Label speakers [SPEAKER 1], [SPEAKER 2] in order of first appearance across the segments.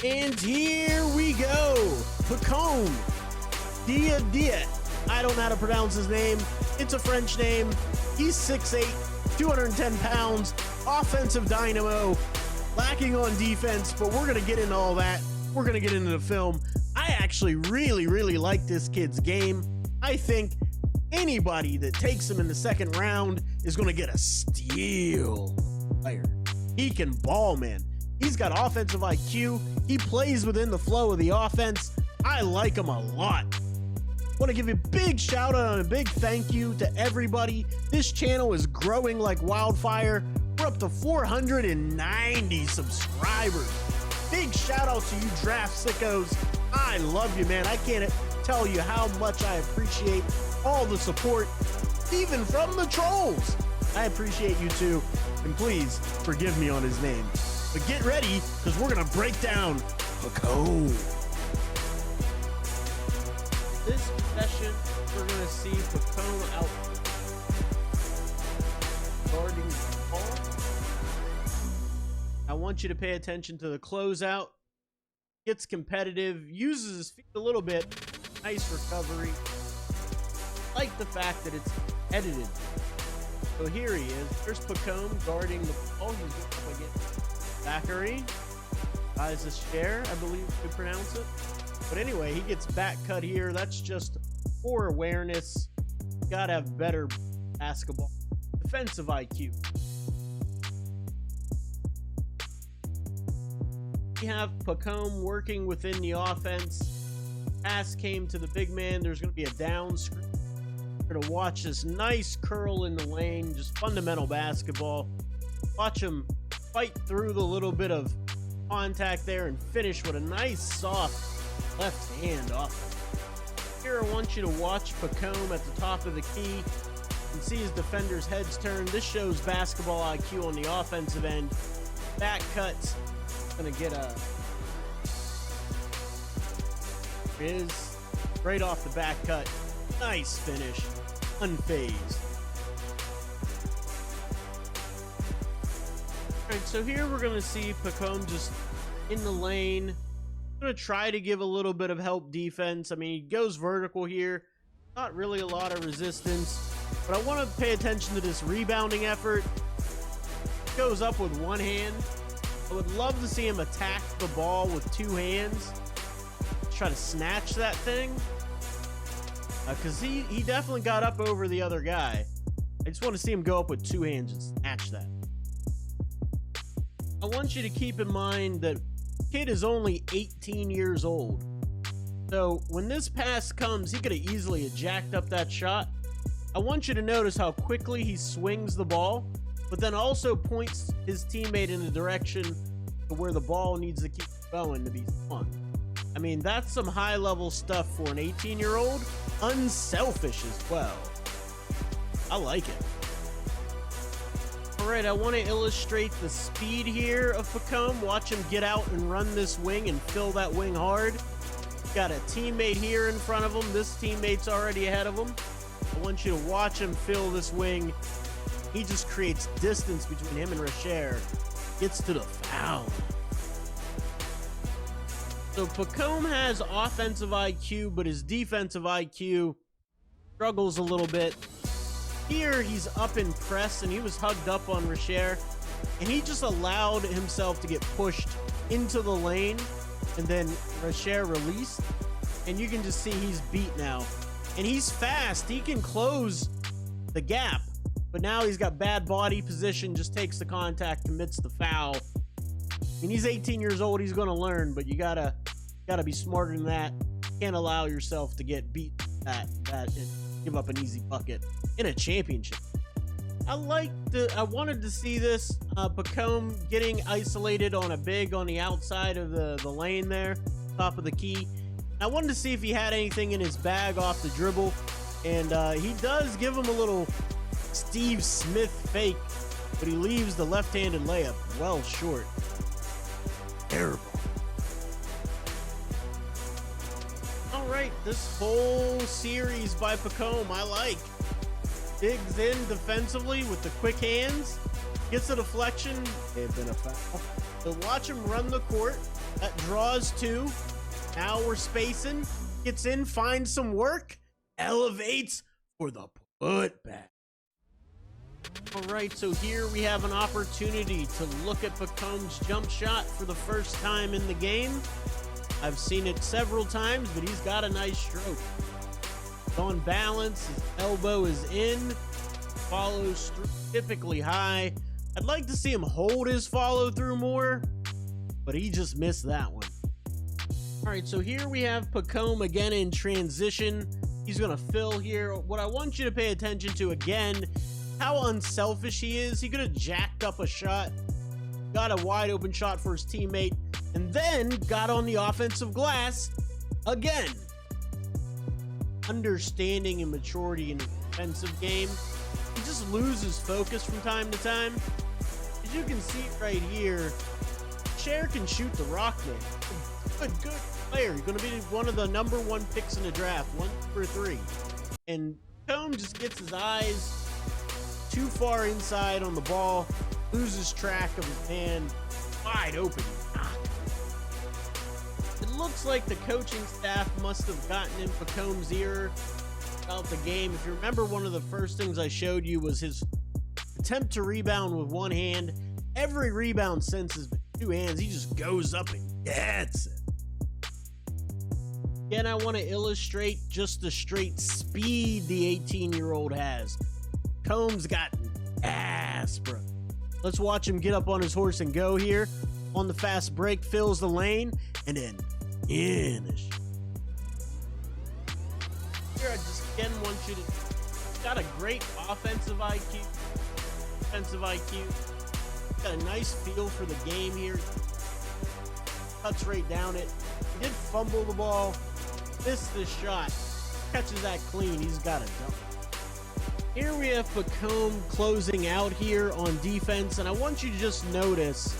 [SPEAKER 1] And here we go. Pacome. Dadiet. I don't know how to pronounce his name. It's a French name. He's 6'8", 210 pounds, offensive dynamo, lacking on defense, but we're going to get into all that. We're going to get into the film. I actually really like this kid's game. I think anybody that takes him in the second round is going to get a steal player. He can ball, man. He's got offensive IQ. He plays within the flow of the offense. I like him a lot. Want to give a big shout out and a big thank you to everybody. This channel is growing like wildfire. We're up to 490 subscribers. Big shout out to you draft sickos. I love you, man. I can't tell you how much I appreciate all the support, even from the trolls. I appreciate you too, and please forgive me on his name. But get ready, because we're going to break down Pacome. This session, we're going to see Pacome out guarding the ball. I want you to pay attention to the closeout. Gets competitive, uses his feet a little bit. Nice recovery. I like the fact that it's edited. So here he is. There's Pacome guarding the ball. He's up against Zachary. Is a share, I believe you could pronounce it. But anyway, he gets back cut here. That's just for awareness. You gotta have better basketball defensive IQ. We have Pacome working within the offense. Pass came to the big man. There's going to be a down screen. We're going to watch this nice curl in the lane. Just fundamental basketball. Watch him fight through the little bit of contact there and finish with a nice soft left hand offense. Here I want you to watch Pacome at the top of the key. You can see his defender's heads turn. This shows basketball IQ on the offensive end. Back cuts. Gonna get a is right off the back cut. Nice finish, unfazed. All right, so here we're gonna see Pacome just in the lane. Gonna try to give a little bit of help defense. I mean, he goes vertical here, not really a lot of resistance, but I want to pay attention to this rebounding effort. Goes up with one hand. I would love to see him attack the ball with two hands. Try to snatch that thing. Because he definitely got up over the other guy. I just want to see him go up with two hands and snatch that. I want you to keep in mind that kid is only 18 years old. So when this pass comes, he could have easily jacked up that shot. I want you to notice how quickly he swings the ball, but then also points his teammate in the direction to where the ball needs to keep going to be fun. I mean, that's some high-level stuff for an 18-year-old. Unselfish as well. I like it. All right, I want to illustrate the speed here of Pacome. Watch him get out and run this wing and fill that wing hard. Got a teammate here in front of him. This teammate's already ahead of him. I want you to watch him fill this wing. He just creates distance between him and Rasher. Gets to the foul. So Pacome has offensive IQ, but his defensive IQ struggles a little bit. Here, he's up in press, and he was hugged up on Rasher, and he just allowed himself to get pushed into the lane, and then Rasher released, and you can just see he's beat now. And he's fast. He can close the gap. But now he's got bad body position, just takes the contact, commits the foul. I mean, he's 18 years old. He's going to learn, but you gotta be smarter than that. Can't allow yourself to get beat that and give up an easy bucket in a championship. I wanted to see this Pacome getting isolated on a big on the outside of the lane there, top of the key. I wanted to see if he had anything in his bag off the dribble, and he does give him a little Steve Smith fake, but he leaves the left-handed layup well short. Terrible. All right, this whole series by Pacome, I like. Digs in defensively with the quick hands, gets a deflection. They've been a foul. So watch him run the court. That draws 2. Now we're spacing. Gets in, finds some work. Elevates for the putback. All right, so here we have an opportunity to look at Pacome's jump shot for the first time in the game. I've seen it several times, but he's got a nice stroke. On balance, his elbow is in, follows through typically high. I'd like to see him hold his follow through more, but he just missed that one. All right, so here we have Pacome again in transition. He's gonna fill here. What I want you to pay attention to again, how unselfish he is. He could have jacked up a shot, got a wide open shot for his teammate, and then got on the offensive glass again. Understanding and maturity in the defensive game. He just loses focus from time to time. As you can see right here, Cher can shoot the rock man. Good player. He's going to be one of the #1 picks in the draft, 1 for 3. And Pome just gets his eyes too far inside on the ball, loses track of his man, wide open. It looks like the coaching staff must have gotten in Pacome's ear about the game. If you remember, one of the first things I showed you was his attempt to rebound with one hand. Every rebound since has been 2 hands. He just goes up and gets it. Again, I want to illustrate just the straight speed the 18-year-old has. Combs got ass, bro. Let's watch him get up on his horse and go here. On the fast break, fills the lane, and then finish. Here, I just again want you to... Got a great offensive IQ. Defensive IQ. Got a nice feel for the game here. Cuts right down it. He did fumble the ball. Missed the shot. Catches that clean. He's got a dunk. Here we have Pacome closing out here on defense, and I want you to just notice,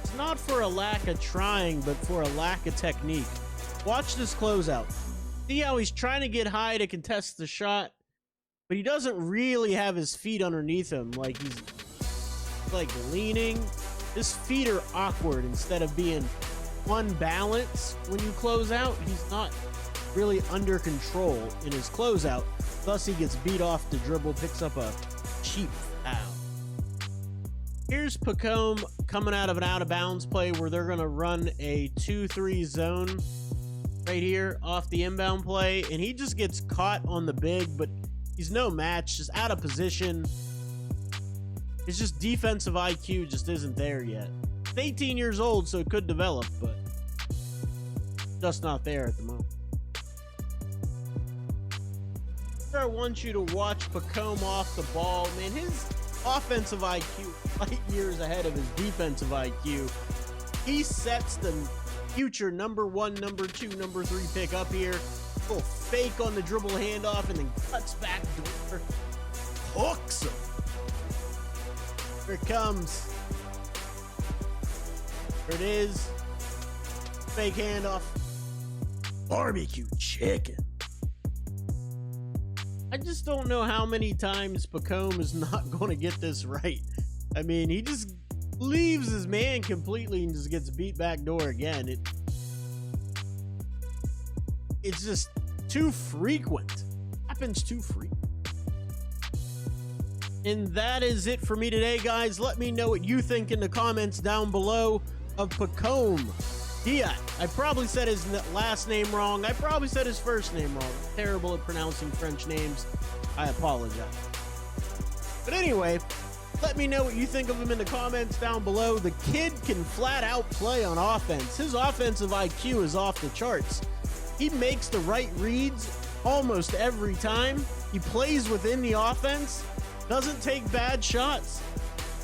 [SPEAKER 1] it's not for a lack of trying, but for a lack of technique. Watch this closeout. See how he's trying to get high to contest the shot, but he doesn't really have his feet underneath him. Like he's like leaning. His feet are awkward instead of being on balance when you close out. He's not really under control in his closeout. Thus, he gets beat off the dribble, picks up a cheap foul. Here's Pacome coming out of an out-of-bounds play where they're going to run a 2-3 zone right here off the inbound play, and he just gets caught on the big, but he's no match, just out of position. It's just defensive IQ just isn't there yet. He's 18 years old, so it could develop, but just not there at the moment. I want you to watch Pacome off the ball. Man, his offensive IQ light years ahead of his defensive IQ. He sets the future #1, #2, #3 pick up here. A little fake on the dribble handoff and then cuts back door. Hooks him. Here it comes. There it is. Fake handoff. Barbecue chicken. I just don't know how many times Pacome is not going to get this right. I mean, he just leaves his man completely and just gets beat back door again. It's just too frequent. Happens too frequent. And that is it for me today, guys. Let me know what you think in the comments down below of Pacome. Dadiet. I probably said his last name wrong. I probably said his first name wrong. I'm terrible at pronouncing French names. I apologize. But anyway, let me know what you think of him in the comments down below. The kid can flat out play on offense. His offensive IQ is off the charts. He makes the right reads almost every time. He plays within the offense. Doesn't take bad shots.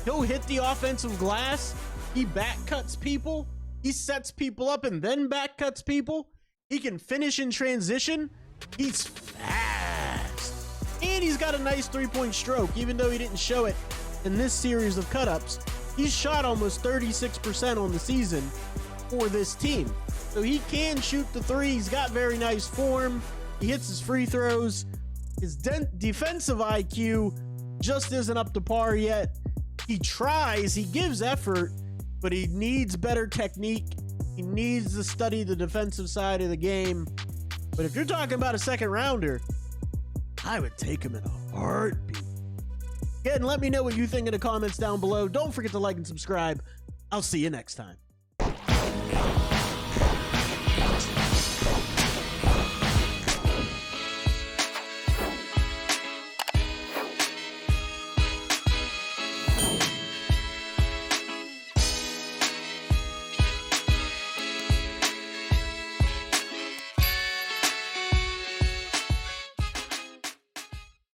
[SPEAKER 1] He'll hit the offensive glass. He back cuts people. He sets people up and then back cuts people. He can finish in transition. He's fast. And he's got a nice 3-point stroke, even though he didn't show it in this series of cut-ups. He's shot almost 36% on the season for this team. So he can shoot the three. He's got very nice form. He hits his free throws. His defensive IQ just isn't up to par yet. He tries, he gives effort, but he needs better technique He needs to study the defensive side of the game. But if you're talking about a second rounder, I would take him in a heartbeat. Again, let me know what you think in the comments down below. Don't forget to like and subscribe. I'll see you next time.